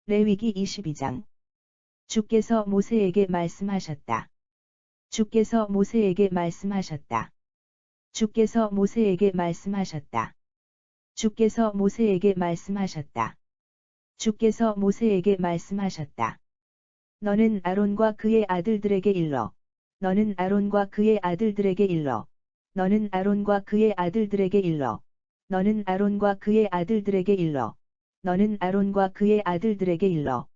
레위기 22장. 주께서 모세에게 말씀하셨다. 주께서 모세에게 말씀하셨다. 주께서 모세에게 말씀하셨다. 주께서 모세에게 말씀하셨다. 주께서 모세에게 말씀하셨다. 너는 아론과 그의 아들들에게 일러. 너는 아론과 그의 아들들에게 일러. 너는 아론과 그의 아들들에게 일러. 너는 아론과 그의 아들들에게 일러. 너는 아론과 그의 아들들에게 일러.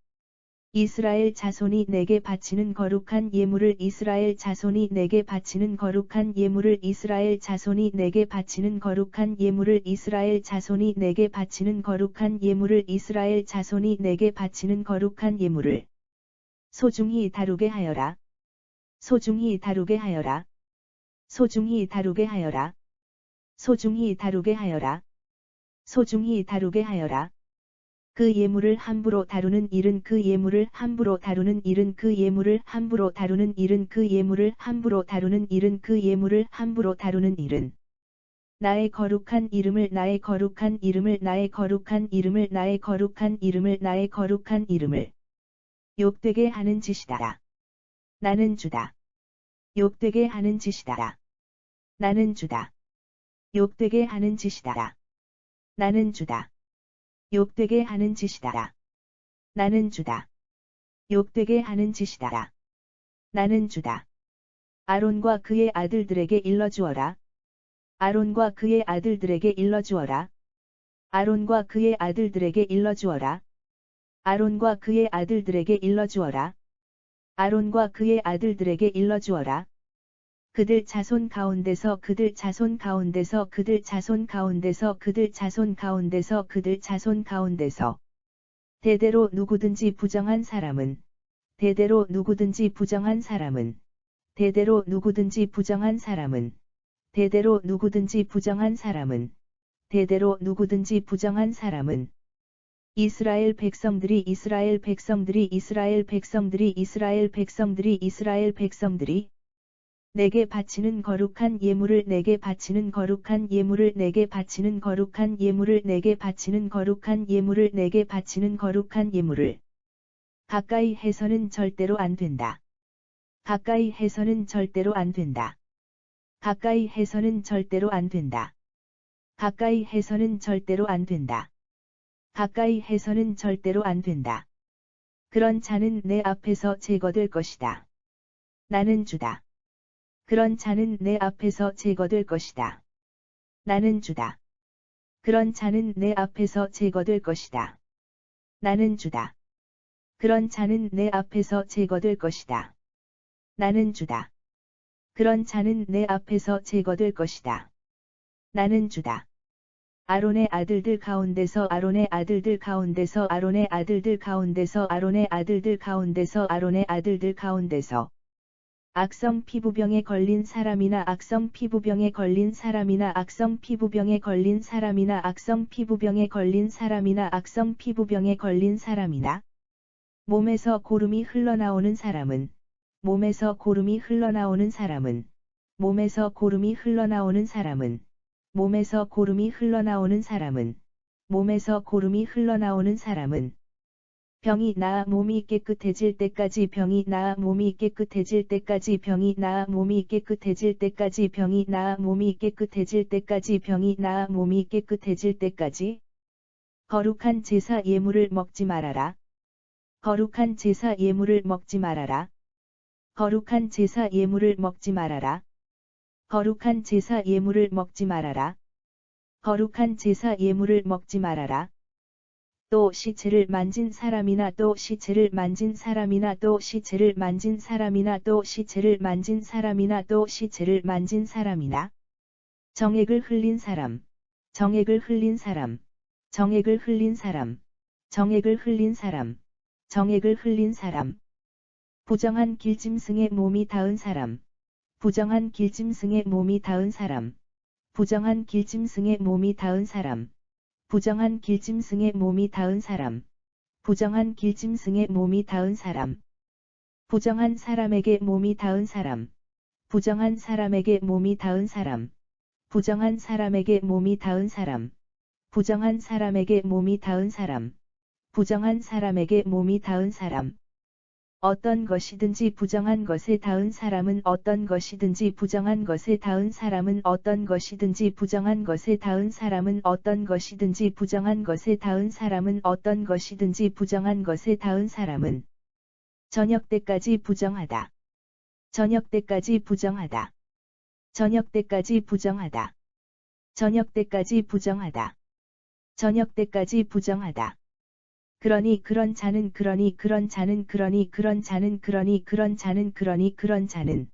이스라엘 자손이 내게 바치는 거룩한 예물을 이스라엘 자손이 내게 바치는 거룩한 예물을 이스라엘 자손이 내게 바치는 거룩한 예물을 이스라엘 자손이 내게 바치는 거룩한 예물을 이스라엘 자손이 내게 바치는 거룩한 예물을 소중히 다루게 하여라. 소중히 다루게 하여라. 소중히 다루게 하여라. 소중히 다루게 하여라. 소중히 다루게 하여라. 그 예물을 함부로 다루는 일은 그 예물을 함부로 다루는 일은 그 예물을 함부로 다루는 일은 그 예물을 함부로 다루는 일은 그 예물을 함부로 다루는 일은 나의 거룩한 이름을 나의 거룩한 이름을 나의 거룩한 이름을 나의 거룩한 이름을 나의 거룩한 이름을 욕되게 하는 짓이다. 나는 주다. 욕되게 하는 짓이다. 나는 주다. 욕되게 하는 짓이다. 나는 주다. 욕되게 하는 짓이다. 나는 주다. 욕되게 하는 짓이다. 나는 주다. 아론과 그의 아들들에게 일러주어라. 아론과 그의 아들들에게 일러주어라. 아론과 그의 아들들에게 일러주어라. 아론과 그의 아들들에게 일러주어라. 아론과 그의 아들들에게 일러주어라. 그들 자손 가운데서 그들 자손 가운데서 그들 자손 가운데서 그들 자손 가운데서 그들 자손 가운데서 대대로 누구든지 부정한 사람은 대대로 누구든지 부정한 사람은 대대로 누구든지 부정한 사람은 대대로 누구든지 부정한 사람은 대대로 누구든지 부정한 사람은 이스라엘 백성들이 이스라엘 백성들이 이스라엘 백성들이 이스라엘 백성들이 이스라엘 백성들이 내게 바치는 거룩한 예물을 내게 바치는 거룩한 예물을 내게 바치는 거룩한 예물을 내게 바치는 거룩한 예물을 내게 바치는 거룩한 예물을 가까이 해서는 절대로 안 된다. 가까이 해서는 절대로 안 된다. 가까이 해서는 절대로 안 된다. 가까이 해서는 절대로 안 된다. 가까이 해서는 절대로 안 된다. 그런 자는 내 앞에서 제거될 것이다. 나는 주다. 그런 자는 내 앞에서 제거될 것이다. 나는 주다. 그런 자는 내 앞에서 제거될 것이다. 나는 주다. 그런 자는 내 앞에서 제거될 것이다. 나는 주다. 그런 자는 내 앞에서 제거될 것이다. 나는 주다. 아론의 아들들 가운데서 아론의 아들들 가운데서 아론의 아들들 가운데서 아론의 아들들 가운데서 아론의 아들들 가운데서 악성 피부병에 걸린 사람이나 악성 피부병에 걸린 사람이나 악성 피부병에 걸린 사람이나 악성 피부병에 걸린 사람이나 악성 피부병에 걸린 사람이나 몸에서 고름이 흘러나오는 사람은 몸에서 고름이 흘러나오는 사람은 몸에서 고름이 흘러나오는 사람은 몸에서 고름이 흘러나오는 사람은 몸에서 고름이 흘러나오는 사람은 병이 나아 몸이 깨끗해질 때까지 병이 나아 몸이 깨끗해질 때까지 병이 나아 몸이 깨끗해질 때까지 병이 나아 몸이 깨끗해질 때까지 병이 나아 몸이 깨끗해질 때까지 거룩한 제사 예물을 먹지 말아라. 거룩한 제사 예물을 먹지 말아라. 거룩한 제사 예물을 먹지 말아라. 거룩한 제사 예물을 먹지 말아라. 거룩한 제사 예물을 먹지 말아라. 또 시체를 만진 사람이나 또 시체를 만진 사람이나 또 시체를 만진 사람이나 또 시체를 만진 사람이나 또 시체를 만진 사람이나 정액을 흘린 사람, 정액을 흘린 사람, 정액을 흘린 사람, 정액을 흘린 사람, 정액을 흘린 사람, 부정한 길짐승의 몸이 닿은 사람, 부정한 길짐승의 몸이 닿은 사람, 부정한 길짐승의 몸이 닿은 사람, 부정한 길짐승의 몸이 닿은 사람, 부정한 길짐승의 몸이 닿은 사람, 부정한 사람에게 몸이 닿은 사람, 부정한 사람에게 몸이 닿은 사람, 부정한 사람에게 몸이 닿은 사람, 부정한 사람에게 몸이 닿은 사람, 부정한 사람에게 몸이 닿은 사람. 어떤 것이든지 부정한 것에 닿은 사람은 어떤 것이든지 부정한 것에 닿은 사람은 어떤 것이든지 부정한 것에 닿은 사람은 어떤 것이든지 부정한 것에 닿은 사람은 어떤 것이든지 부정한 것에 닿은 사람은 저녁 때까지 부정하다. 저녁 때까지 부정하다. 저녁 때까지 부정하다. 저녁 때까지 부정하다. 저녁 때까지 부정하다. 그러니 그런 자는 그러니 그런 자는 그러니 그런 자는 그러니 그런 자는 그러니 그런 자는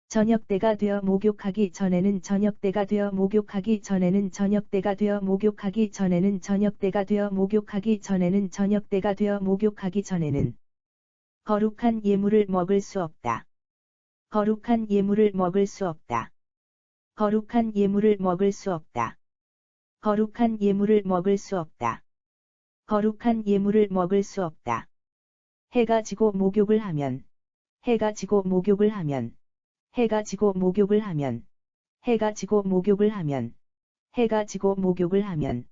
저녁때가 되어 목욕하기 전에는 저녁때가 되어 목욕하기 전에는 저녁때가 되어 목욕하기 전에는 저녁때가 되어 목욕하기 전에는 저녁때가 되어 목욕하기 전에는 거룩한 예물을 먹을 수 없다. 거룩한 예물을 먹을 수 없다. 거룩한 예물을 먹을 수 없다. 거룩한 예물을 먹을 수 없다. 거룩한 예물을 먹을 수 없다. 해가 지고 목욕을 하면, 해가 지고 목욕을 하면, 해가 지고 목욕을 하면, 해가 지고 목욕을 하면, 해가 지고 목욕을 하면,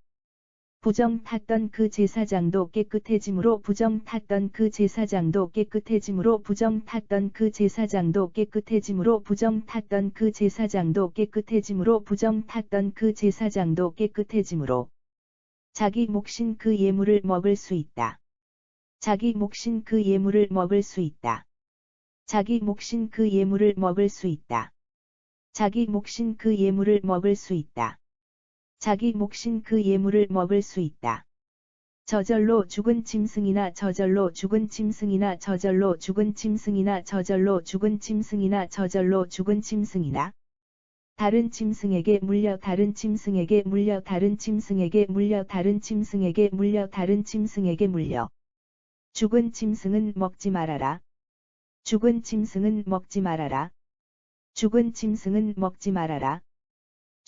부정 탔던 그 제사장도 깨끗해지므로 부정 탔던 그 제사장도 깨끗해지므로 부정 탔던 그 제사장도 깨끗해지므로 부정 탔던 그 제사장도 깨끗해지므로 부정 탔던 그 제사장도 깨끗해지므로 자기 몫인 그 예물을 먹을 수 있다. 자기 몫인 그 예물을 먹을 수 있다. 자기 몫인 그 예물을 먹을 수 있다. 자기 몫인 그 예물을 먹을 수 있다. 자기 몫인 그 예물을 먹을 수 있다. 저절로 죽은 짐승이나 저절로 죽은 짐승이나 저절로 죽은 짐승이나 저절로 죽은 짐승이나 저절로 죽은 짐승이나 다른 짐승에게 물려 다른 짐승에게 물려 다른 짐승에게 물려 다른 짐승에게 물려 다른 짐승에게 물려 죽은 짐승은 먹지 말아라. 죽은 짐승은 먹지 말아라. 죽은 짐승은 먹지 말아라.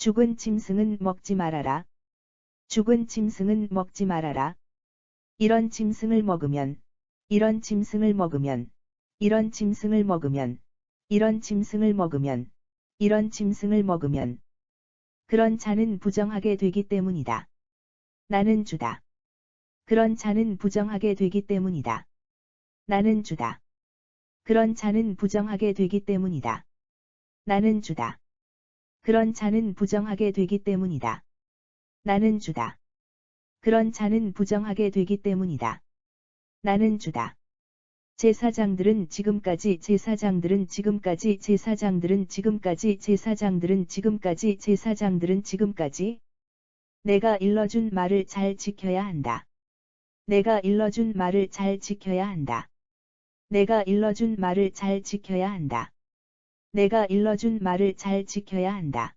죽은 짐승은 먹지 말아라. 죽은 짐승은 먹지 말아라. 이런 짐승을 먹으면, 이런 짐승을 먹으면, 이런 짐승을 먹으면, 이런 짐승을 먹으면, 이런 짐승을 먹으면, 그런 자는 부정하게 되기 때문이다. 나는 주다. 그런 자는 부정하게 되기 때문이다. 나는 주다. 그런 자는 부정하게 되기 때문이다. 나는 주다. 그런 자는 부정하게 되기 때문이다. 나는 주다. 그런 자는 부정하게 되기 때문이다. 나는 주다. 제사장들은 지금까지 제사장들은 지금까지 제사장들은 지금까지 제사장들은 지금까지 제사장들은 지금까지 내가 일러준 말을 잘 지켜야 한다. 내가 일러준 말을 잘 지켜야 한다. 내가 일러준 말을 잘 지켜야 한다. 내가 일러준 말을 잘 지켜야 한다.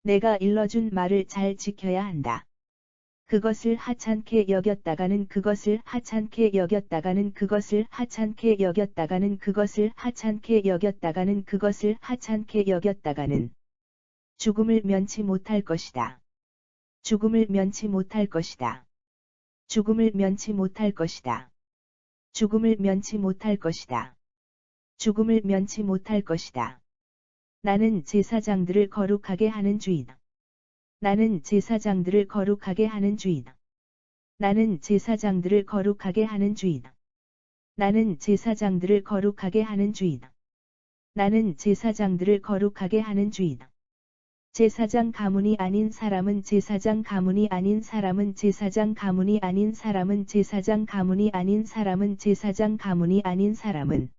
내가 일러준 말을 잘 지켜야 한다. 그것을 하찮게 여겼다가는 그것을 하찮게 여겼다가는 그것을 하찮게 여겼다가는 그것을 하찮게 여겼다가는 그것을 하찮게 여겼다가는 죽음을 면치 못할 것이다. 죽음을 면치 못할 것이다. 죽음을 면치 못할 것이다. 죽음을 면치 못할 것이다. 죽음을 면치 못할 것이다. 나는 제사장들을 거룩하게 하는 주인. 나는 제사장들을 거룩하게 하는 주인. 나는 제사장들을 거룩하게 하는 주인. 나는 제사장들을 거룩하게 하는 주인. 나는 제사장들을 거룩하게 하는 주인. 제사장 가문이 아닌 사람은 제사장 가문이 아닌 사람은 제사장 가문이 아닌 사람은 제사장 가문이 아닌 사람은 제사장 가문이 아닌 사람은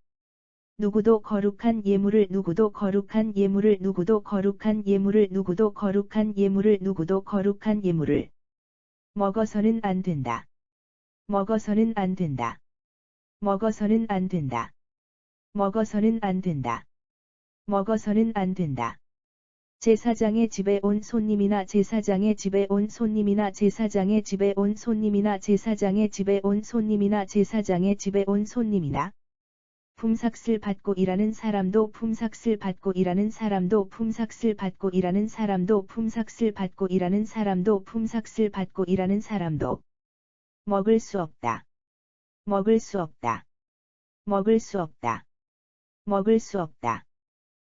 누구도 거룩한 예물을 누구도 거룩한 예물을 누구도 거룩한 예물을 누구도 거룩한 예물을 누구도 거룩한 예물을 먹어서는 안 된다. 먹어서는 안 된다. 먹어서는 안 된다. 먹어서는 안 된다. 먹어서는 안 된다. 제사장의 집에 온 손님이나 제사장의 집에 온 손님이나 제사장의 집에 온 손님이나 제사장의 집에 온 손님이나 제사장의 집에 온 손님이나 품삯을 받고 일하는 사람도 품삯을 받고 일하는 사람도 품삯을 받고 일하는 사람도 품삯을 받고 일하는 사람도 품삯을 받고 일하는 사람도 먹을 수 없다. 먹을 수 없다. 먹을 수 없다. 먹을 수 없다.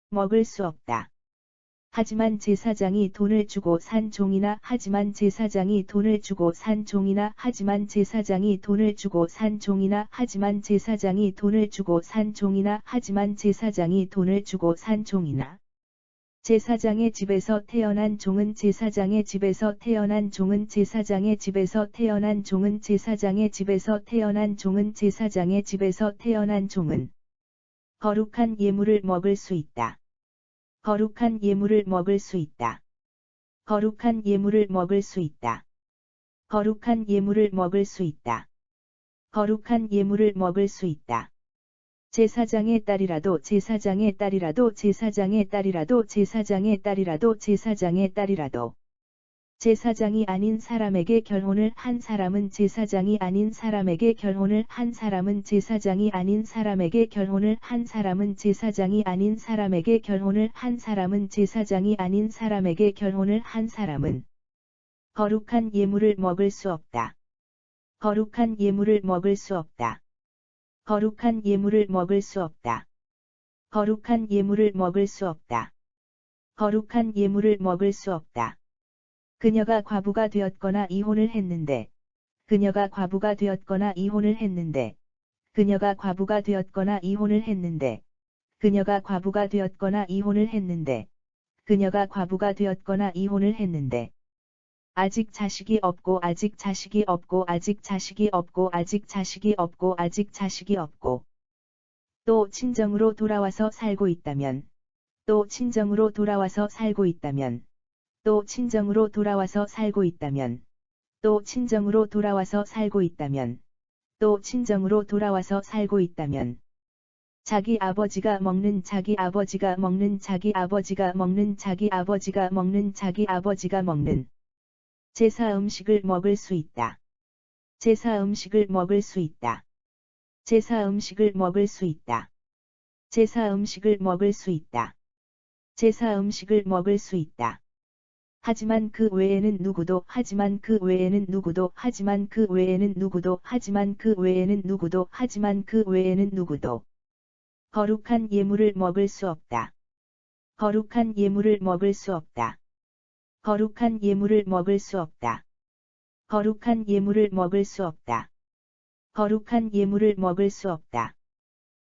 먹을 수 없다. 하지만 제사장이 돈을 주고 산 종이나 하지만 제사장이 돈을 주고 산 종이나 하지만 제사장이 돈을 주고 산 종이나 하지만 제사장이 돈을 주고 산 종이나 하지만 제사장이 돈을 주고 산 종이나 제사장의 집에서 태어난 종은 제사장의 집에서 태어난 종은 제사장의 집에서 태어난 종은 제사장의 집에서 태어난 종은 제사장의 집에서 태어난 종은 거룩한 예물을 먹을 수 있다. 거룩한 예물을 먹을 수 있다. 거룩한 예물을 먹을 수 있다. 거룩한 예물을 먹을 수 있다. 거룩한 예물을 먹을 수 있다. 제사장의 딸이라도 제사장의 딸이라도 제사장의 딸이라도 제사장의 딸이라도 제사장의 딸이라도 제사장이 아닌 사람에게 결혼을 한 사람은 제사장이 아닌 사람에게 결혼을 한 사람은 제사장이 아닌 사람에게 결혼을 한 사람은 제사장이 아닌 사람에게 결혼을 한 사람은 제사장이 아닌 사람에게 결혼을 한 사람은 거룩한 예물을 먹을 수 없다. 거룩한 예물을 먹을 수 없다. 거룩한 예물을 먹을 수 없다. 거룩한 예물을 먹을 수 없다. 거룩한 예물을 먹을 수 없다. 그녀가 과부가 되었거나 이혼을 했는데, 그녀가 과부가 되었거나 이혼을 했는데, 그녀가 과부가 되었거나 이혼을 했는데, 그녀가 과부가 되었거나 이혼을 했는데, 그녀가 과부가 되었거나 이혼을 했는데, 아직 자식이 없고 아직 자식이 없고 아직 자식이 없고 아직 자식이 없고 아직 자식이 없고 또 친정으로 돌아와서 살고 있다면, 또 친정으로 돌아와서 살고 있다면, 또 친정으로 돌아와서 살고 있다면, 또 친정으로 돌아와서 살고 있다면, 또 친정으로 돌아와서 살고 있다면, 자기 아버지가 먹는 자기 아버지가 먹는 자기 아버지가 먹는 자기 아버지가 먹는 자기 아버지가 먹는 제사 음식을 먹을 수 있다. 제사 음식을 먹을 수 있다. 제사 음식을 먹을 수 있다. 제사 음식을 먹을 수 있다. 제사 음식을 먹을 수 있다. 하지만 그 외에는 누구도 하지만 그 외에는 누구도 하지만 그 외에는 누구도 하지만 그 외에는 누구도 하지만 그 외에는 누구도 거룩한 예물을 먹을 수 없다. 거룩한 예물을 먹을 수 없다. 거룩한 예물을 먹을 수 없다. 거룩한 예물을 먹을 수 없다. 거룩한 예물을 먹을 수 없다.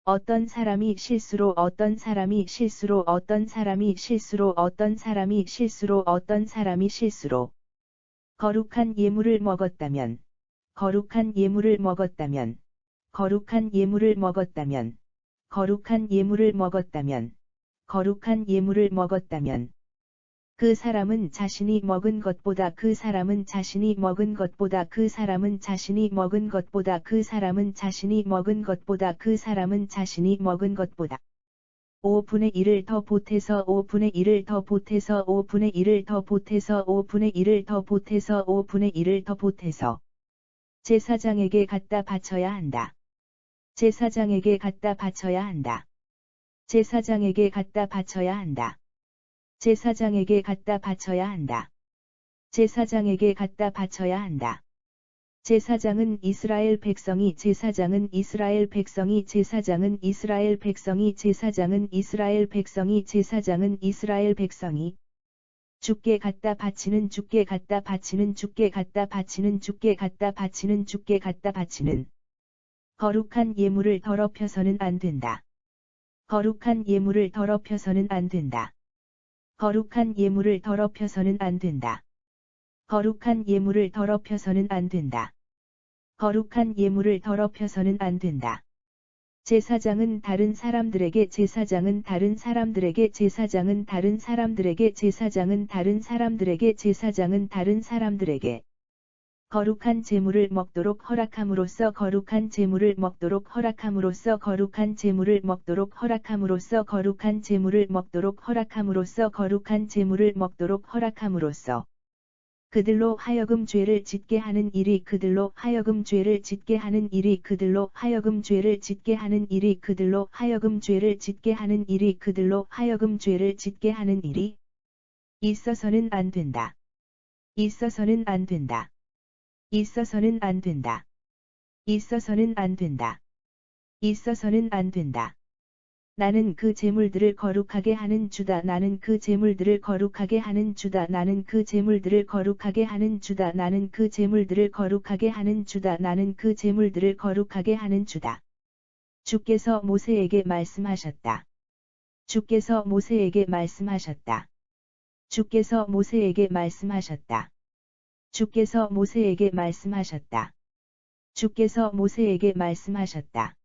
어떤 사람이 실수로 어떤 사람이 실수로 어떤 사람이 실수로 어떤 사람이 실수로 어떤 사람이 실수로 거룩한 예물을 먹었다면 거룩한 예물을 먹었다면 거룩한 예물을 먹었다면 거룩한 예물을 먹었다면 거룩한 예물을 먹었다면 그 사람은 자신이 먹은 것보다 그 사람은 자신이 먹은 것보다 그 사람은 자신이 먹은 것보다 그 사람은 자신이 먹은 것보다 그 사람은 자신이 먹은 것보다 5분의 1을 더 보태서 5분의 1을 더 보태서 5분의 1을 더 보태서 5분의 1을 더 보태서 5분의 1을 더 보태서 제사장에게 갖다 바쳐야 한다. 제사장에게 갖다 바쳐야 한다. 제사장에게 갖다 바쳐야 한다. 제사장에게 갖다 바쳐야 한다. 제사장에게 갖다 바쳐야 한다. 제사장은 이스라엘 백성이 제사장은 이스라엘 백성이 제사장은 이스라엘 백성이 제사장은 이스라엘 백성이 제사장은 이스라엘 백성이 주께 갖다 바치는 주께 갖다 바치는 주께 갖다 바치는 주께 갖다 바치는 주께 갖다 바치는 거룩한 예물을 더럽혀서는 안 된다. 거룩한 예물을 더럽혀서는 안 된다. 거룩한 예물을 더럽혀서는 안 된다. 거룩한 예물을 더럽혀서는 안 된다. 거룩한 예물을 더럽혀서는 안 된다. 제사장은 다른 사람들에게 제사장은 다른 사람들에게 제사장은 다른 사람들에게 제사장은 다른 사람들에게 제사장은 다른 사람들에게 거룩한 제물을 먹도록 허락함으로써 거룩한 제물을 먹도록 허락함으로써 거룩한 제물을 먹도록 허락함으로써 거룩한 제물을 먹도록 허락함으로써 거룩한 제물을 먹도록 허락함으로써 그들로 하여금 죄를 짓게 하는 일이 그들로 하여금 죄를 짓게 하는 일이 그들로 하여금 죄를 짓게 하는 일이 그들로 하여금 죄를 짓게 하는 일이 그들로 하여금 죄를 짓게 하는 일이 있어서는 안 된다. 있어서는 안 된다. 있어서는 안 된다. 있어서는 안 된다. 있어서는 안 된다. 나는 그 제물들을 거룩하게 하는 주다. 나는 그 제물들을 거룩하게 하는 주다. 나는 그 제물들을 거룩하게 하는 주다. 나는 그 제물들을 거룩하게 하는 주다. 나는 그 제물들을 거룩하게 하는 주다. 주께서 모세에게 말씀하셨다. 주께서 모세에게 말씀하셨다. 주께서 모세에게 말씀하셨다. 주께서 모세에게 말씀하셨다. 주께서 모세에게 말씀하셨다.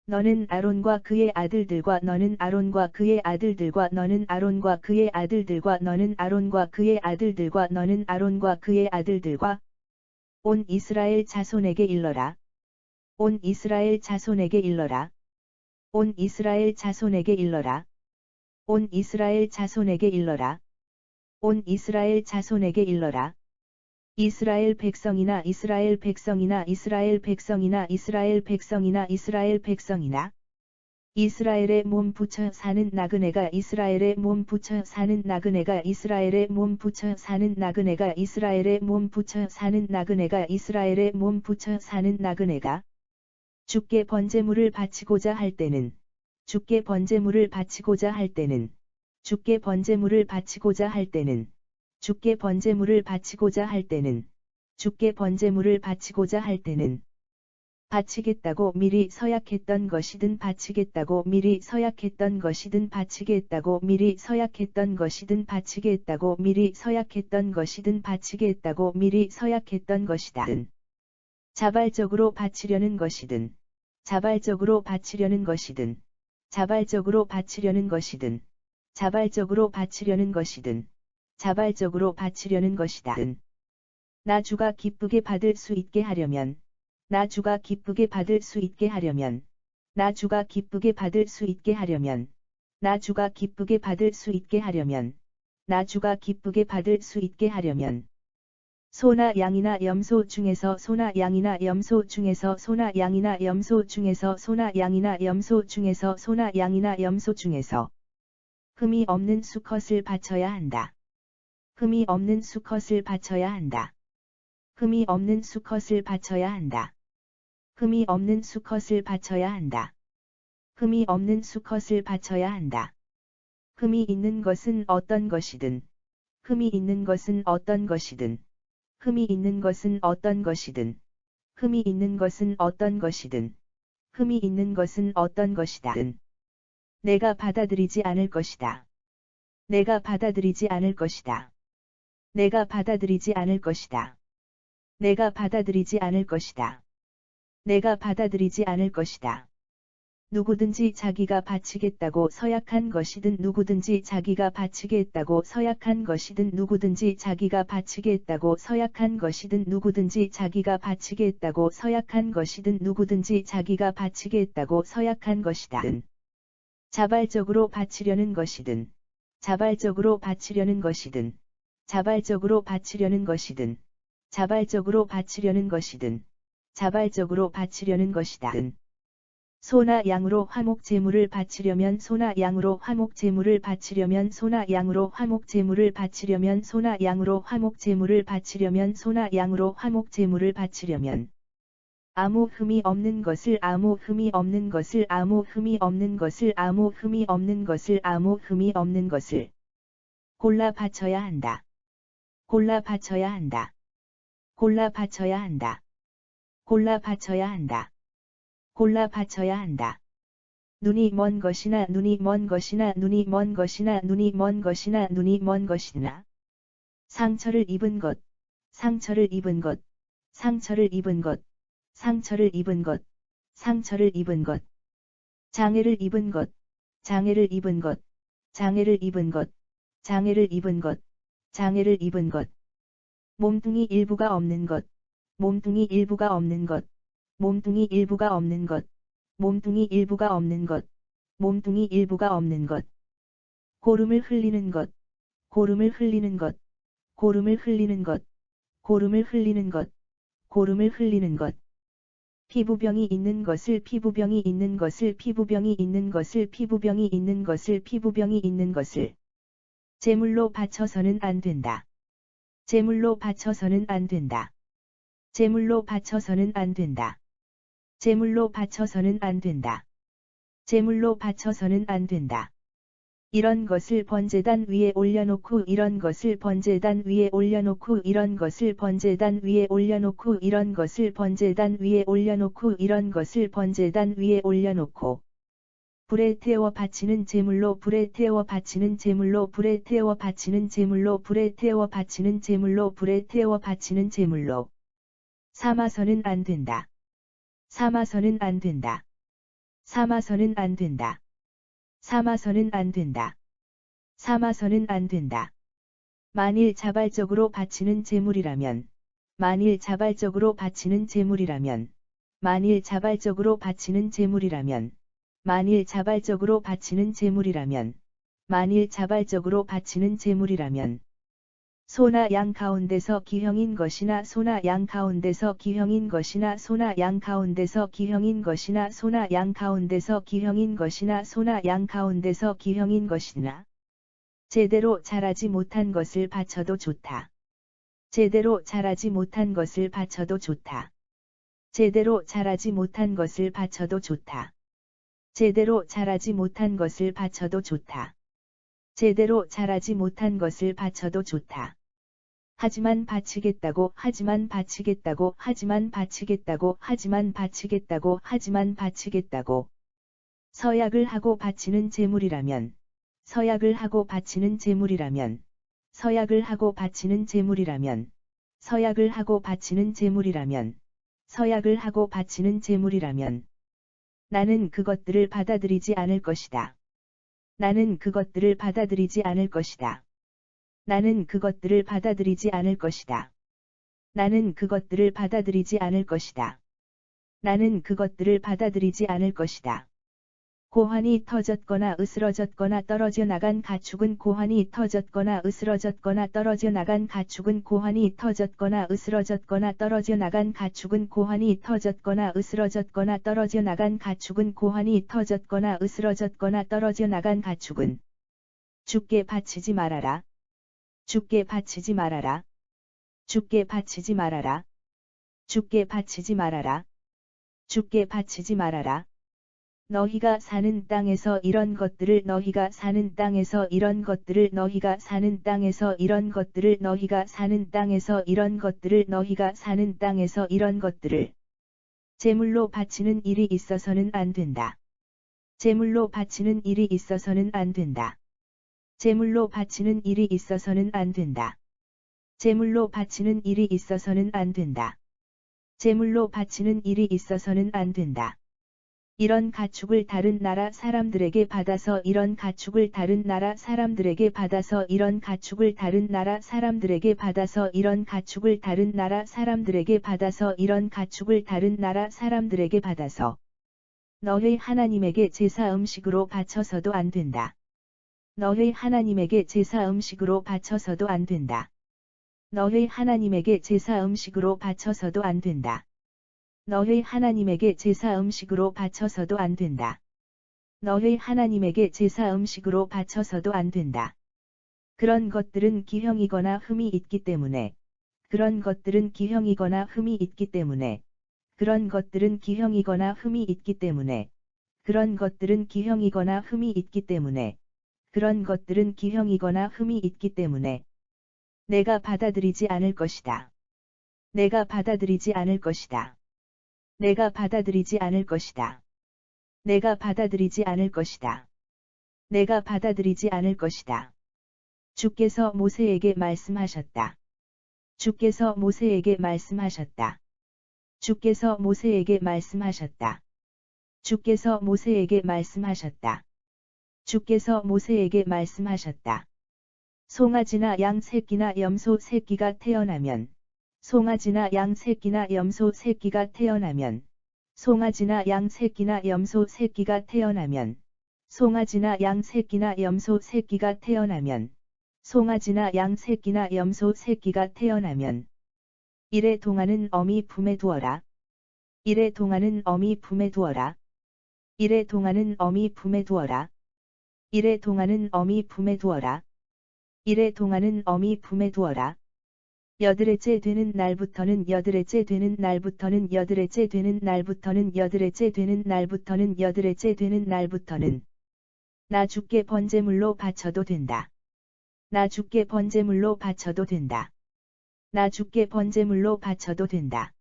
너는 아론과 그의 아들들과 너는 아론과 그의 아들들과 너는 아론과 그의 아들들과 너는 아론과 그의 아들들과 너는 아론과 그의 아들들과 온 이스라엘 자손에게 일러라. 온 이스라엘 자손에게 일러라. 온 이스라엘 자손에게 일러라. 온 이스라엘 자손에게 일러라. 온 이스라엘 자손에게 일러라. 이스라엘 백성이나 이스라엘 백성이나 이스라엘 백성이나 이스라엘 백성이나 이스라엘 백성이나 이스라엘의 몸 붙여 사는 나그네가 이스라엘의 몸 붙여 사는 나그네가 이스라엘의 몸 붙여 사는 나그네가 이스라엘의 몸 붙여 사는 나그네가 이스라엘의 몸 붙여 사는 나그네가 주께 번제물을 바치고자 할 때는 주께 번제물을 바치고자 할 때는 주께 번제물을 바치고자 할 때는 주께 번제물을 바치고자 할 때는 주께 번제물을 바치고자 할 때는 바치겠다고 미리 서약했던 것이든 바치겠다고 미리 서약했던 것이든 바치겠다고 미리 서약했던 것이든 바치겠다고 미리 서약했던 것이든 바치겠다고 미리 서약했던 것이든 자발적으로 바치려는 것이든 자발적으로 바치려는 것이든 자발적으로 바치려는 것이든 자발적으로 바치려는 것이든 자발적으로 바치려는 것이든 나 주가 기쁘게 받을 수 있게 하려면 나 주가 기쁘게 받을 수 있게 하려면 나 주가 기쁘게 받을 수 있게 하려면 나 주가 기쁘게 받을 수 있게 하려면 나 주가 기쁘게 받을 수 있게 하려면 소나 양이나 염소 중에서 소나 양이나 염소 중에서 소나 양이나 염소 중에서 소나 양이나 염소 중에서 소나 양이나 염소 중에서 흠이 없는 수컷을 바쳐야 한다. 흠이 없는 수컷을 바쳐야 한다. 흠이 없는 수컷을 바쳐야 한다. 흠이 없는 수컷을 바쳐야 한다. 흠이 없는 수컷을 바쳐야 한다. 흠이 있는 것은 어떤 것이든 흠이 있는 것은 어떤 것이든 흠이 있는 것은 어떤 것이든 흠이 있는 것은 어떤 것이든 흠이 있는 것은 어떤 것이든 내가 받아들이지 않을 것이다. 내가 받아들이지 않을 것이다. 내가 받아들이지 않을 것이다. 내가 받아들이지 않을 것이다. 내가 받아들이지 않을 것이다. 누구든지 자기가 바치겠다고 서약한 것이든 누구든지 자기가 바치겠다고 서약한 것이든 누구든지 자기가 바치겠다고 서약한 것이든 누구든지 자기가 바치겠다고 서약한 것이든 누구든지 자기가 바치겠다고 서약한 것이든 자발적으로 바치려는 것이든 자발적으로 바치려는 것이든 자발적으로 바치려는 것이든 자발적으로 바치려는 것이든 자발적으로 바치려는 것이든 소나 양으로 화목 제물을 바치려면 소나 양으로 화목 제물을 바치려면 소나 양으로 화목 제물을 바치려면 소나 양으로 화목 제물을 바치려면 소나 양으로 화목 제물을 바치려면 아무 흠이 없는 것을 아무 흠이 없는 것을 아무 흠이 없는 것을 아무 흠이 없는 것을 아무 흠이 없는 것을 골라 바쳐야 한다. 골라 바쳐야 한다. 골라 바쳐야 한다. 골라 바쳐야 한다. 골라 바쳐야 한다. 눈이 먼 것이나 눈이 먼 것이나 눈이 먼 것이나 눈이 먼 것이나 눈이 먼 것이나 상처를 입은 것, 상처를 입은 것, 상처를 입은 것, 상처를 입은 것, 상처를 입은 것, 장애를 입은 것, 장애를 입은 것, 장애를 입은 것, 장애를 입은 것, 장애를 입은 것, 몸뚱이 일부가 없는 것, 몸뚱이 일부가 없는 것, 몸뚱이 일부가 없는 것, 몸뚱이 일부가 없는 것, 몸뚱이 일부가 없는 것, 고름을 흘리는 것, 고름을 흘리는 것, 고름을 흘리는 것, 고름을 흘리는 것, 고름을 흘리는 것, 피부병이 있는 것을 피부병이 있는 것을 피부병이 있는 것을 피부병이 있는 것을 피부병이 있는 것을 제물로 바쳐서는 안 된다. 제물로 바쳐서는 안 된다. 제물로 바쳐서는 안 된다. 제물로 바쳐서는 안 된다. 제물로 바쳐서는 안 된다. 이런 것을 번제단 위에 올려놓고 이런 것을 번제단 위에 올려놓고 이런 것을 번제단 위에 올려놓고 이런 것을 번제단 위에 올려놓고 이런 것을 번제단 위에 올려놓고 불에 태워 바치는 제물로 불에 태워 바치는 제물로 불에 태워 바치는 제물로 불에 태워 바치는 제물로 불에 태워 바치는 제물로 삼아서는 안 된다. 삼아서는 안 된다. 삼아서는 안 된다. 삼아서는 안 된다. 삼아서는 안 된다. 만일 자발적으로 바치는 제물이라면 만일 자발적으로 바치는 제물이라면 만일 자발적으로 바치는 제물이라면 만일 자발적으로 바치는 제물이라면 만일 자발적으로 바치는 제물이라면 소나 양 가운데서 기형인 것이나 소나 양 가운데서 기형인 것이나 소나 양 가운데서 기형인 것이나 소나 양 가운데서 기형인 것이나 소나 양 가운데서 기형인 것이나 제대로 자라지 못한 것을 바쳐도 좋다. 제대로 자라지 못한 것을 바쳐도 좋다. 제대로 자라지 못한 것을 바쳐도 좋다. 제대로 자라지 못한 것을 바쳐도 좋다. 제대로 자라지 못한 것을 바쳐도 좋다. 하지만 바치겠다고 하지만 바치겠다고 하지만 바치겠다고 하지만 바치겠다고 하지만 바치겠다고 서약을 하고 바치는 제물이라면 서약을 하고 바치는 제물이라면 서약을 하고 바치는 제물이라면 서약을 하고 바치는 제물이라면 서약을 하고 바치는 제물이라면 나는 그것들을 받아들이지 않을 것이다. 나는 그것들을 받아들이지 않을 것이다. 나는 그것들을 받아들이지 않을 것이다. 나는 그것들을 받아들이지 않을 것이다. 나는 그것들을 받아들이지 않을 것이다. 고환이 터졌거나 으스러졌거나 떨어져 나간 가축은 고환이 터졌거나 으스러졌거나 떨어져 나간 가축은 고환이 터졌거나 으스러졌거나 떨어져 나간 가축은 고환이 터졌거나 으스러졌거나 떨어져 나간 가축은 고환이 터졌거나 으스러졌거나 떨어져 나간 가축은 주께 바치지 말아라. 주께 바치지 말아라. 주께 바치지 말아라. 주께 바치지 말아라. 주께 바치지 말아라. 너희가 사는 땅에서 이런 것들을 너희가 사는 땅에서 이런 것들을 너희가 사는 땅에서 이런 것들을 너희가 사는 땅에서 이런 것들을 너희가 사는 땅에서 이런 것들을 제물로 바치는 일이 있어서는 안 된다. 제물로 바치는 일이 있어서는 안 된다. 제물로 바치는 일이 있어서는 안 된다. 제물로 바치는 일이 있어서는 안 된다. 제물로 바치는 일이 있어서는 안 된다. 이런 가축을 다른 나라 사람들에게 받아서 이런 가축을 다른 나라 사람들에게 받아서 이런 가축을 다른 나라 사람들에게 받아서 이런 가축을 다른 나라 사람들에게 받아서 이런 가축을 다른 나라 사람들에게 받아서 너희 하나님에게 제사 음식으로 바쳐서도 안 된다. 너희 하나님에게 제사 음식으로 바쳐서도 안 된다. 너희 하나님에게 제사 음식으로 바쳐서도 안 된다. 너희 하나님에게 제사 음식으로 바쳐서도 안 된다. 너희 하나님에게 제사 음식으로 바쳐서도 안 된다. 그런 것들은 기형이거나 흠이 있기 때문에 그런 것들은 기형이거나 흠이 있기 때문에 그런 것들은 기형이거나 흠이 있기 때문에 그런 것들은 기형이거나 흠이 있기 때문에 그런 것들은 기형이거나 흠이 있기 때문에 내가 받아들이지 않을 것이다. 내가 받아들이지 않을 것이다. 내가 받아들이지 않을 것이다. 내가 받아들이지 않을 것이다. 내가 받아들이지 않을 것이다. 주께서 모세에게 말씀하셨다. 주께서 모세에게 말씀하셨다. 주께서 모세에게 말씀하셨다. 주께서 모세에게 말씀하셨다. 주께서 모세에게 말씀하셨다. 송아지나 양 새끼나 염소 새끼가 태어나면 송아지나 양 새끼나 염소 새끼가 태어나면 송아지나 양 새끼나 염소 새끼가 태어나면 송아지나 양 새끼나 염소 새끼가 태어나면 송아지나 양 새끼나 염소 새끼가 태어나면 이래 동안은 어미 품에 두어라. 이래 동안은 어미 품에 두어라. 이래 동안은 어미 품에 두어라. 이래 동안은 어미 품에 두어라. 이래 동안은 어미 품에 두어라. 여드레째 되는 날부터는 여드레째 되는 날부터는 여드레째 되는 날부터는 여드레째 되는 날부터는 여드레째 되는 날부터는 나 주께 번제물로 바쳐도 된다. 나 주께 번제물로 바쳐도 된다. 나 주께 번제물로 바쳐도 된다.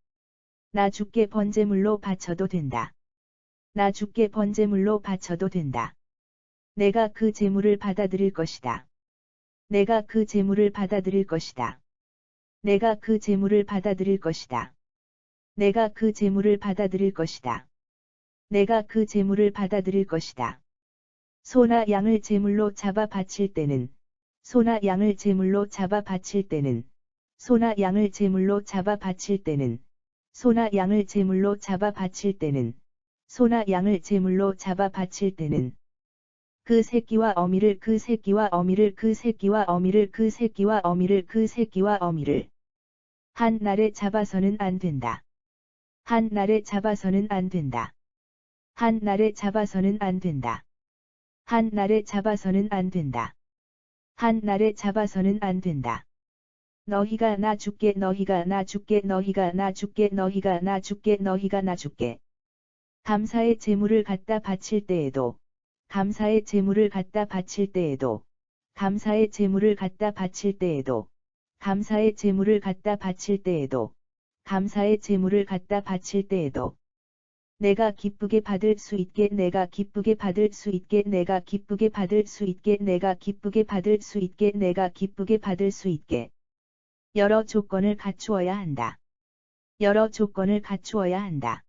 나 주께 번제물로 바쳐도 된다. 나 주께 번제물로 바쳐도 된다. 내가 그 제물을 받아들일 것이다. 내가 그 제물을 받아들일 것이다. 내가 그 제물을 받아들일 것이다. 내가 그 제물을 받아들일 것이다. 내가 그 제물을 받아들일 것이다. 소나 양을 제물로 잡아 바칠 때는 소나 양을 제물로 잡아 바칠 때는 소나 양을 제물로 잡아 바칠 때는 소나 양을 제물로 잡아 바칠 때는 소나 양을 제물로 잡아 바칠 때는 그 새끼와 어미를 그 새끼와 어미를 그 새끼와 어미를 그 새끼와 어미를 그 새끼와 어미를 한 날에 잡아서는 안 된다. 한 날에 잡아서는 안 된다. 한 날에 잡아서는 안 된다. 한 날에 잡아서는 안 된다. 한 날에 잡아서는 안 된다. 너희가 나 죽게 너희가 나 죽게 너희가 나 죽게 너희가 나 죽게 너희가 나 죽게 감사의 제물을 갖다 바칠 때에도 감사의 제물을 갖다 바칠 때에도 감사의 제물을 갖다 바칠 때에도 감사의 제물을 갖다 바칠 때에도 감사의 제물을 갖다 바칠 때에도 내가 기쁘게 받을 수 있게 내가 기쁘게 받을 수 있게 내가 기쁘게 받을 수 있게 내가 기쁘게 받을 수 있게 내가 기쁘게 받을 수 있게 여러 조건을 갖추어야 한다. 여러 조건을 갖추어야 한다.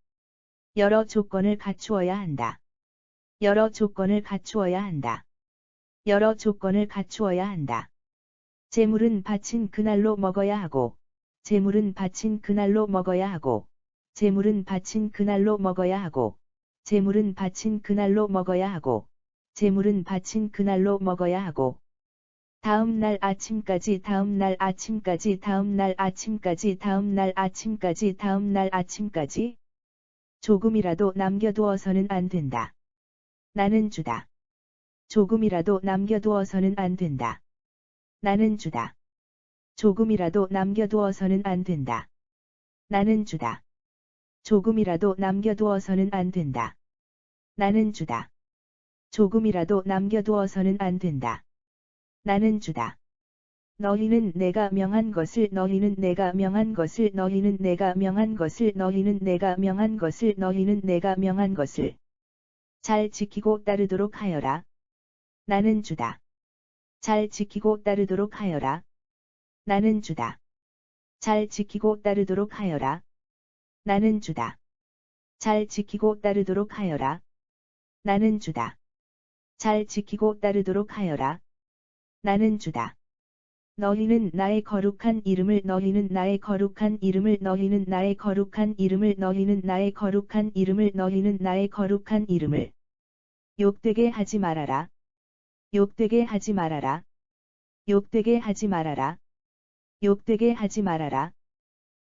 여러 조건을 갖추어야 한다. 여러 조건을 갖추어야 한다. 여러 조건을 갖추어야 한다. 제물은 바친 그날로 먹어야 하고 제물은 바친 그날로 먹어야 하고 제물은 바친 그날로 먹어야 하고 제물은 바친 그날로 먹어야 하고 제물은 바친 그날로 먹어야 하고 다음 날 아침까지 다음 날 아침까지 다음 날 아침까지 다음 날 아침까지 다음 날 아침까지 조금이라도 남겨두어서는 안 된다. 나는 주다. 조금이라도 남겨두어서는 안 된다. 나는 주다. 조금이라도 남겨두어서는 안 된다. 나는 주다. 조금이라도 남겨두어서는 안 된다. 나는 주다. 조금이라도 남겨두어서는 안 된다. 나는 주다. 너희는 내가 명한 것을 너희는 내가 명한 것을 너희는 내가 명한 것을 너희는 내가 명한 것을 너희는 내가 명한 것을 잘 지키고 따르도록 하여라. 나는 주다. 잘 지키고 따르도록 하여라. 나는 주다. 잘 지키고 따르도록 하여라. 나는 주다. 잘 지키고 따르도록 하여라. 나는 주다. 잘 지키고 따르도록 하여라. 나는 주다. 너희는 나의 거룩한 이름을 너희는 나의 거룩한 이름을 너희는 나의 거룩한 이름을 너희는 나의 거룩한 이름을 너희는 나의 거룩한 이름을 욕되게 하지 말아라. 욕되게 하지 말아라. 욕되게 하지 말아라. 욕되게 하지 말아라.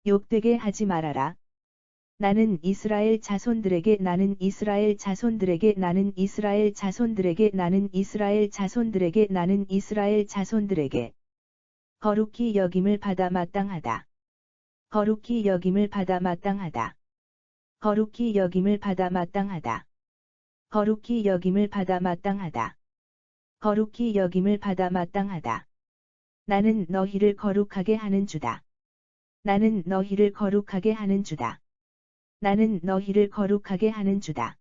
욕되게 하지 말아라. 나는 이스라엘 자손들에게 나는 이스라엘 자손들에게 나는 이스라엘 자손들에게 나는 이스라엘 자손들에게 나는 이스라엘 자손들에게 거룩히 여김을 받아 마땅하다. 거룩히 여김을 받아 마땅하다. 거룩히 여김을 받아 마땅하다. 거룩히 여김을 받아 마땅하다. 거룩히 여김을 받아 마땅하다. 나는 너희를 거룩하게 하는 주다. 나는 너희를 거룩하게 하는 주다. 나는 너희를 거룩하게 하는 주다.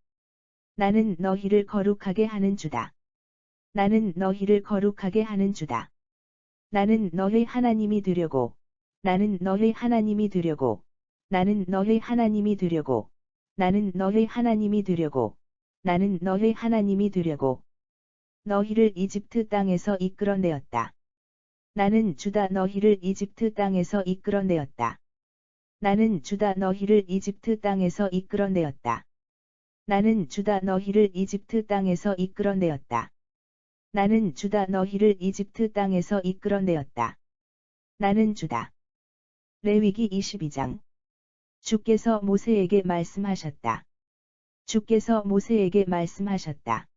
나는 너희를 거룩하게 하는 주다. 나는 너희를 거룩하게 하는 주다. 나는 너희 하나님이 되려고. 나는 너희 하나님이 되려고. 나는 너희 하나님이 되려고. 나는 너희 하나님이 되려고. 나는 너희 하나님이 되려고. 너희를 이집트 땅에서 이끌어내었다. 나는 주다 너희를 이집트 땅에서 이끌어내었다. 나는 주다 너희를 이집트 땅에서 이끌어내었다. 나는 주다 너희를 이집트 땅에서 이끌어내었다. 나는 주다 너희를 이집트 땅에서 이끌어내었다. 나는 주다. 레위기 22장. 주께서 모세에게 말씀하셨다. 주께서 모세에게 말씀하셨다.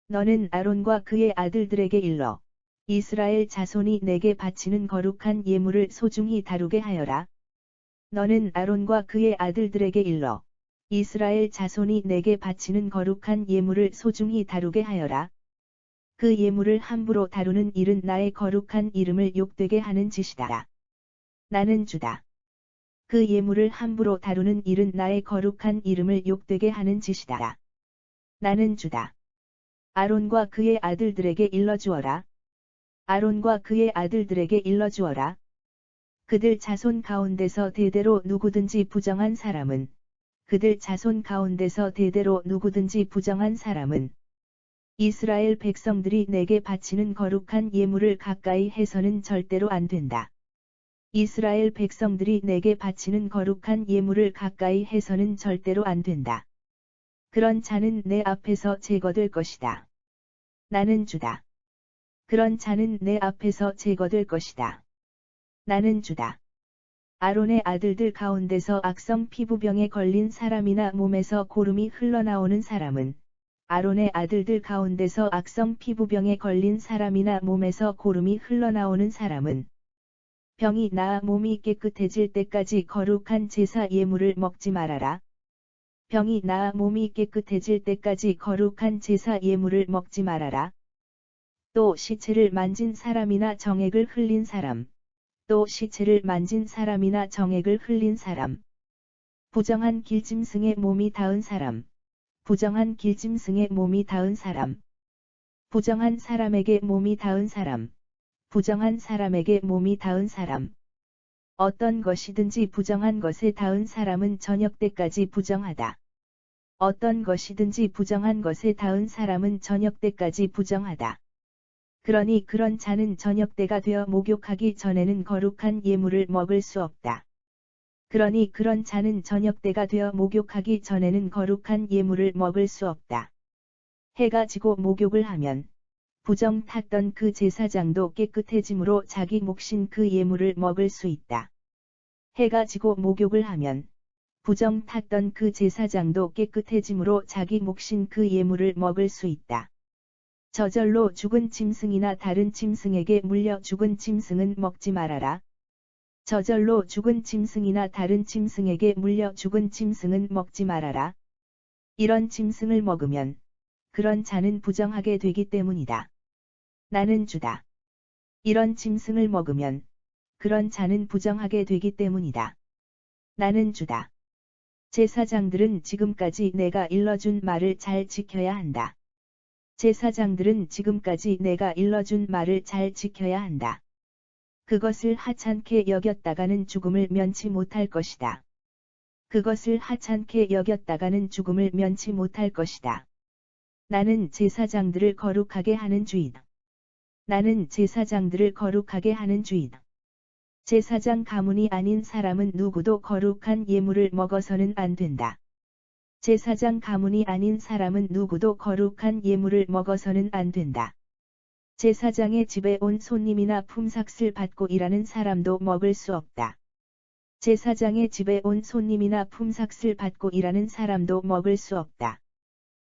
너는 아론과 그의 아들들에게 일러 이스라엘 자손이 내게 바치는 거룩한 예물을 소중히 다루게 하여라. 너는 아론과 그의 아들들에게 일러 이스라엘 자손이 내게 바치는 거룩한 예물을 소중히 다루게 하여라. 그 예물을 함부로 다루는 일은 나의 거룩한 이름을 욕되게 하는 짓이다. 나는 주다. 그 예물을 함부로 다루는 일은 나의 거룩한 이름을 욕되게 하는 짓이다. 나는 주다. 아론과 그의 아들들에게 일러주어라. 아론과 그의 아들들에게 일러주어라. 그들 자손 가운데서 대대로 누구든지 부정한 사람은 그들 자손 가운데서 대대로 누구든지 부정한 사람은 이스라엘 백성들이 내게 바치는 거룩한 예물을 가까이 해서는 절대로 안 된다. 이스라엘 백성들이 내게 바치는 거룩한 예물을 가까이 해서는 절대로 안 된다. 그런 자는 내 앞에서 제거될 것이다. 나는 주다. 그런 자는 내 앞에서 제거될 것이다. 나는 주다. 아론의 아들들 가운데서 악성 피부병에 걸린 사람이나 몸에서 고름이 흘러나오는 사람은 아론의 아들들 가운데서 악성 피부병에 걸린 사람이나 몸에서 고름이 흘러나오는 사람은 병이 나아 몸이 깨끗해질 때까지 거룩한 제사 예물을 먹지 말아라. 병이 나아 몸이 깨끗해질 때까지 거룩한 제사 예물을 먹지 말아라. 또 시체를 만진 사람이나 정액을 흘린 사람, 또 시체를 만진 사람이나 정액을 흘린 사람, 부정한 길짐승의 몸이 닿은 사람, 부정한 길짐승의 몸이 닿은 사람, 부정한 사람에게 몸이 닿은 사람, 부정한 사람에게 몸이 닿은 사람, 어떤 것이든지 부정한 것에 닿은 사람은 저녁 때까지 부정하다. 어떤 것이든지 부정한 것에 닿은 사람은 저녁 때까지 부정하다. 그러니 그런 자는 저녁 때가 되어 목욕하기 전에는 거룩한 예물을 먹을 수 없다. 그러니 그런 자는 저녁 때가 되어 목욕하기 전에는 거룩한 예물을 먹을 수 없다. 해가 지고 목욕을 하면 부정 탔던 그 제사장도 깨끗해짐으로 자기 몫인 그 예물을 먹을 수 있다. 해가 지고 목욕을 하면 부정 탔던 그 제사장도 깨끗해짐으로 자기 몫인 그 예물을 먹을 수 있다. 저절로 죽은 짐승이나 다른 짐승에게 물려 죽은 짐승은 먹지 말아라. 저절로 죽은 짐승이나 다른 짐승에게 물려 죽은 짐승은 먹지 말아라. 이런 짐승을 먹으면 그런 자는 부정하게 되기 때문이다. 나는 주다. 이런 짐승을 먹으면 그런 자는 부정하게 되기 때문이다. 나는 주다. 제사장들은 지금까지 내가 일러준 말을 잘 지켜야 한다. 제사장들은 지금까지 내가 일러준 말을 잘 지켜야 한다. 그것을 하찮게 여겼다가는 죽음을 면치 못할 것이다. 그것을 하찮게 여겼다가는 죽음을 면치 못할 것이다. 나는 제사장들을 거룩하게 하는 주이다. 나는 제사장들을 거룩하게 하는 주이다. 제사장 가문이 아닌 사람은 누구도 거룩한 예물을 먹어서는 안 된다. 제사장 가문이 아닌 사람은 누구도 거룩한 예물을 먹어서는 안 된다. 제사장의 집에 온 손님이나 품삯을 받고 일하는 사람도 먹을 수 없다. 제사장의 집에 온 손님이나 품삯을 받고 일하는 사람도 먹을 수 없다.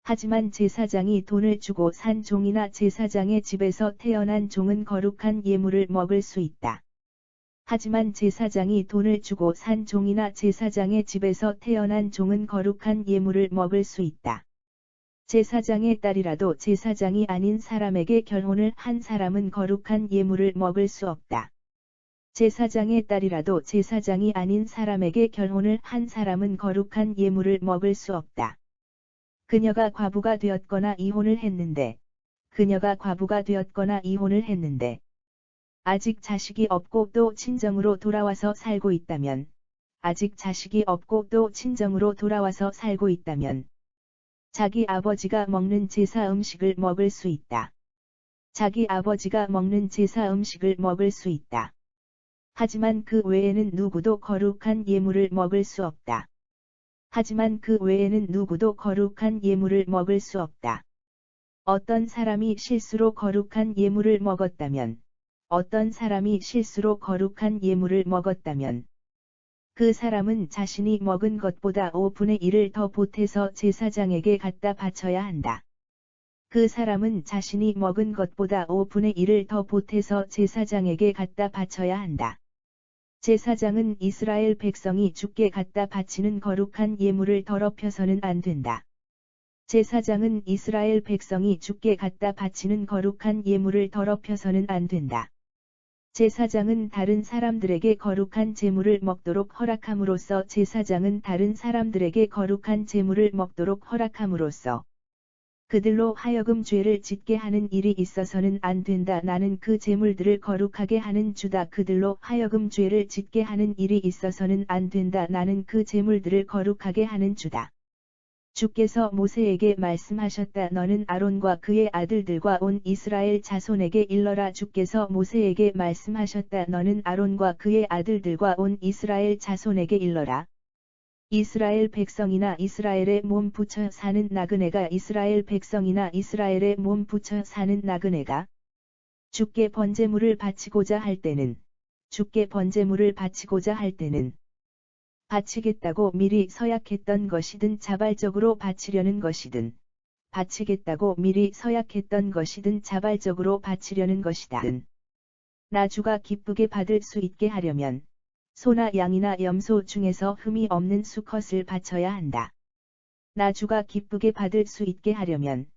하지만 제사장이 돈을 주고 산 종이나 제사장의 집에서 태어난 종은 거룩한 예물을 먹을 수 있다. 하지만 제사장이 돈을 주고 산 종이나 제사장의 집에서 태어난 종은 거룩한 예물을 먹을 수 있다. 제사장의 딸이라도 제사장이 아닌 사람에게 결혼을 한 사람은 거룩한 예물을 먹을 수 없다. 제사장의 딸이라도 제사장이 아닌 사람에게 결혼을 한 사람은 거룩한 예물을 먹을 수 없다. 그녀가 과부가 되었거나 이혼을 했는데, 그녀가 과부가 되었거나 이혼을 했는데, 아직 자식이 없고 또 친정으로 돌아와서 살고 있다면, 아직 자식이 없고 또 친정으로 돌아와서 살고 있다면, 자기 아버지가 먹는 제사 음식을 먹을 수 있다. 자기 아버지가 먹는 제사 음식을 먹을 수 있다. 하지만 그 외에는 누구도 거룩한 예물을 먹을 수 없다. 하지만 그 외에는 누구도 거룩한 예물을 먹을 수 없다. 어떤 사람이 실수로 거룩한 예물을 먹었다면, 어떤 사람이 실수로 거룩한 예물을 먹었다면, 그 사람은 자신이 먹은 것보다 5분의 1을 더 보태서 제사장에게 갖다 바쳐야 한다. 그 사람은 자신이 먹은 것보다 5분의 1을 더 보태서 제사장에게 갖다 바쳐야 한다. 제사장은 이스라엘 백성이 주께 갖다 바치는 거룩한 예물을 더럽혀서는 안 된다. 제사장은 이스라엘 백성이 주께 갖다 바치는 거룩한 예물을 더럽혀서는 안 된다. 제사장은 다른 사람들에게 거룩한 제물을 먹도록 허락함으로써 제사장은 다른 사람들에게 거룩한 제물을 먹도록 허락함으로써 그들로 하여금 죄를 짓게 하는 일이 있어서는 안 된다. 나는 그 제물들을 거룩하게 하는 주다. 그들로 하여금 죄를 짓게 하는 일이 있어서는 안 된다. 나는 그 제물들을 거룩하게 하는 주다. 주께서 모세에게 말씀하셨다. 너는 아론과 그의 아들들과 온 이스라엘 자손에게 일러라. 주께서 모세에게 말씀하셨다. 너는 아론과 그의 아들들과 온 이스라엘 자손에게 일러라. 이스라엘 백성이나 이스라엘에 몸 붙여 사는 나그네가 이스라엘 백성이나 이스라엘에 몸 붙여 사는 나그네가 주께 번제물을 바치고자 할 때는 주께 번제물을 바치고자 할 때는 바치겠다고 미리 서약했던 것이든 자발적으로 바치려는 것이든 바치겠다고 미리 서약했던 것이든 자발적으로 바치려는 것이든 나 주가 기쁘게 받을 수 있게 하려면 소나 양이나 염소 중에서 흠이 없는 수컷을 바쳐야 한다. 나 주가 기쁘게 받을 수 있게 하려면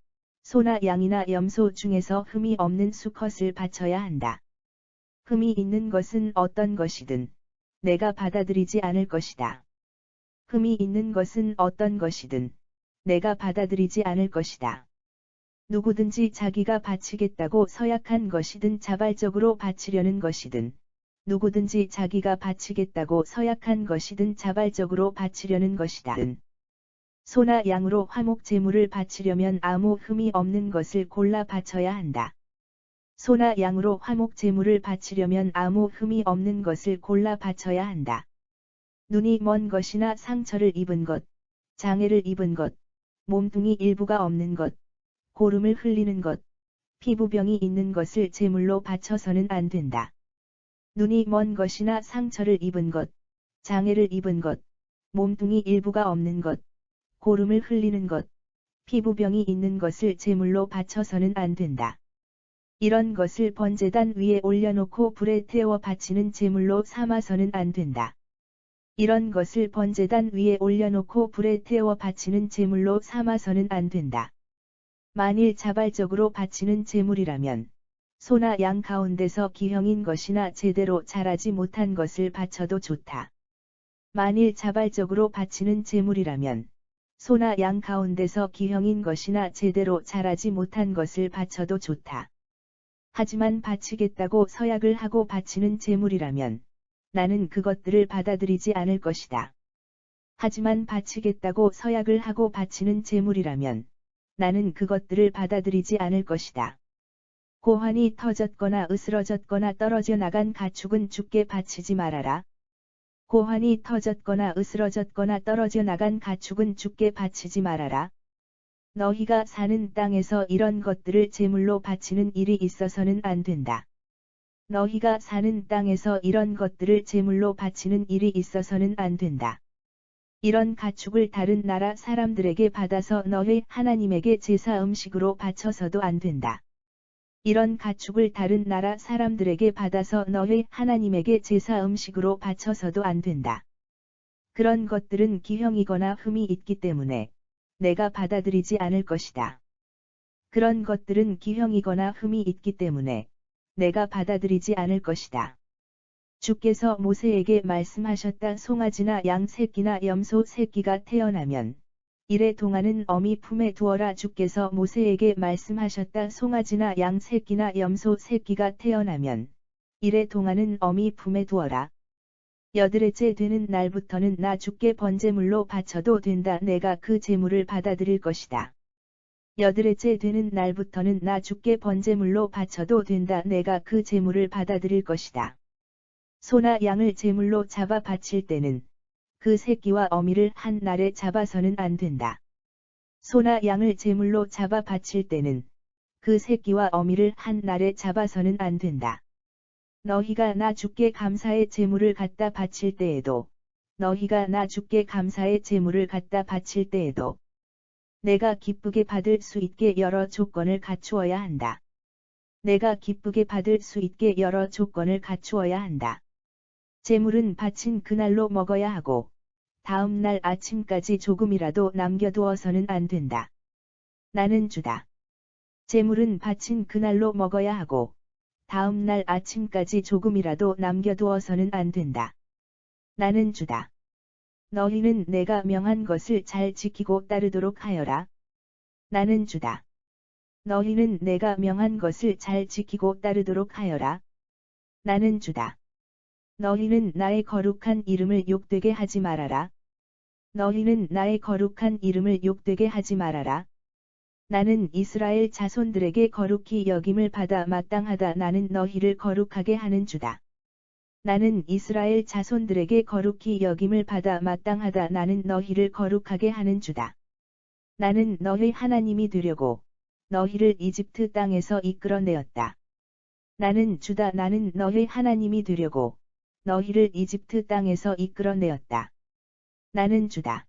소나 양이나 염소 중에서 흠이 없는 수컷을 바쳐야 한다. 흠이 있는 것은 어떤 것이든 내가 받아들이지 않을 것이다. 흠이 있는 것은 어떤 것이든 내가 받아들이지 않을 것이다. 누구든지 자기가 바치겠다고 서약한 것이든 자발적으로 바치려는 것이든 누구든지 자기가 바치겠다고 서약한 것이든 자발적으로 바치려는 것이든 소나 양으로 화목 제물을 바치려면 아무 흠이 없는 것을 골라 바쳐야 한다. 소나 양으로 화목 제물을 바치려면 아무 흠이 없는 것을 골라 바쳐야 한다. 눈이 먼 것이나 상처를 입은 것, 장애를 입은 것, 몸뚱이 일부가 없는 것, 고름을 흘리는 것, 피부병이 있는 것을 제물로 바쳐서는 안 된다. 눈이 먼 것이나 상처를 입은 것, 장애를 입은 것, 몸뚱이 일부가 없는 것, 고름을 흘리는 것, 피부병이 있는 것을 제물로 바쳐서는 안 된다. 이런 것을 번제단 위에 올려놓고 불에 태워 바치는 제물로 삼아서는 안 된다. 이런 것을 번제단 위에 올려놓고 불에 태워 바치는 제물로 삼아서는 안 된다. 만일 자발적으로 바치는 제물이라면 소나 양 가운데서 기형인 것이나 제대로 자라지 못한 것을 바쳐도 좋다. 만일 자발적으로 바치는 제물이라면 소나 양 가운데서 기형인 것이나 제대로 자라지 못한 것을 바쳐도 좋다. 하지만 바치겠다고 서약을 하고 바치는 제물이라면 나는 그것들을 받아들이지 않을 것이다. 하지만 바치겠다고 서약을 하고 바치는 제물이라면 나는 그것들을 받아들이지 않을 것이다. 고환이 터졌거나 으스러졌거나 떨어져 나간 가축은 주께 바치지 말아라. 고환이 터졌거나 으스러졌거나 떨어져 나간 가축은 주께 바치지 말아라. 너희가 사는 땅에서 이런 것들을 제물로 바치는 일이 있어서는 안 된다. 너희가 사는 땅에서 이런 것들을 제물로 바치는 일이 있어서는 안 된다. 이런 가축을 다른 나라 사람들에게 받아서 너희 하나님에게 제사 음식으로 바쳐서도 안 된다. 이런 가축을 다른 나라 사람들에게 받아서 너희 하나님에게 제사 음식으로 바쳐서도 안 된다. 그런 것들은 기형이거나 흠이 있기 때문에 내가 받아들이지 않을 것이다. 그런 것들은 기형이거나 흠이 있기 때문에 내가 받아들이지 않을 것이다. 주께서 모세에게 말씀하셨다. 송아지나 양 새끼나 염소 새끼가 태어나면 이래 동안은 어미 품에 두어라. 주께서 모세에게 말씀하셨다. 송아지나 양 새끼나 염소 새끼가 태어나면 이래 동안은 어미 품에 두어라. 여드레째 되는 날부터는 나 주께 번제물로 바쳐도 된다. 내가 그 제물을 받아들일 것이다. 여드레째 되는 날부터는 나 주께 번제물로 바쳐도 된다. 내가 그 제물을 받아들일 것이다. 소나 양을 제물로 잡아 바칠 때는 그 새끼와 어미를 한 날에 잡아서는 안 된다. 소나 양을 제물로 잡아 바칠 때는 그 새끼와 어미를 한 날에 잡아서는 안 된다. 너희가 나 주께 감사의 제물을 갖다 바칠 때에도 너희가 나 주께 감사의 제물을 갖다 바칠 때에도 내가 기쁘게 받을 수 있게 여러 조건을 갖추어야 한다. 내가 기쁘게 받을 수 있게 여러 조건을 갖추어야 한다. 제물은 바친 그날로 먹어야 하고 다음 날 아침까지 조금이라도 남겨두어서는 안 된다. 나는 주다. 제물은 바친 그날로 먹어야 하고 다음 날 아침까지 조금이라도 남겨두어서는 안 된다. 나는 주다. 너희는 내가 명한 것을 잘 지키고 따르도록 하여라. 나는 주다. 너희는 내가 명한 것을 잘 지키고 따르도록 하여라. 나는 주다. 너희는 나의 거룩한 이름을 욕되게 하지 말아라. 너희는 나의 거룩한 이름을 욕되게 하지 말아라. 나는 이스라엘 자손들에게 거룩히 여김을 받아 마땅하다. 나는 너희를 거룩하게 하는 주다. 나는 이스라엘 자손들에게 거룩히 여김을 받아 마땅하다. 나는 너희를 거룩하게 하는 주다. 나는 너희 하나님이 되려고 너희를 이집트 땅에서 이끌어내었다. 나는 주다. 나는 너희 하나님이 되려고 너희를 이집트 땅에서 이끌어내었다. 나는 주다.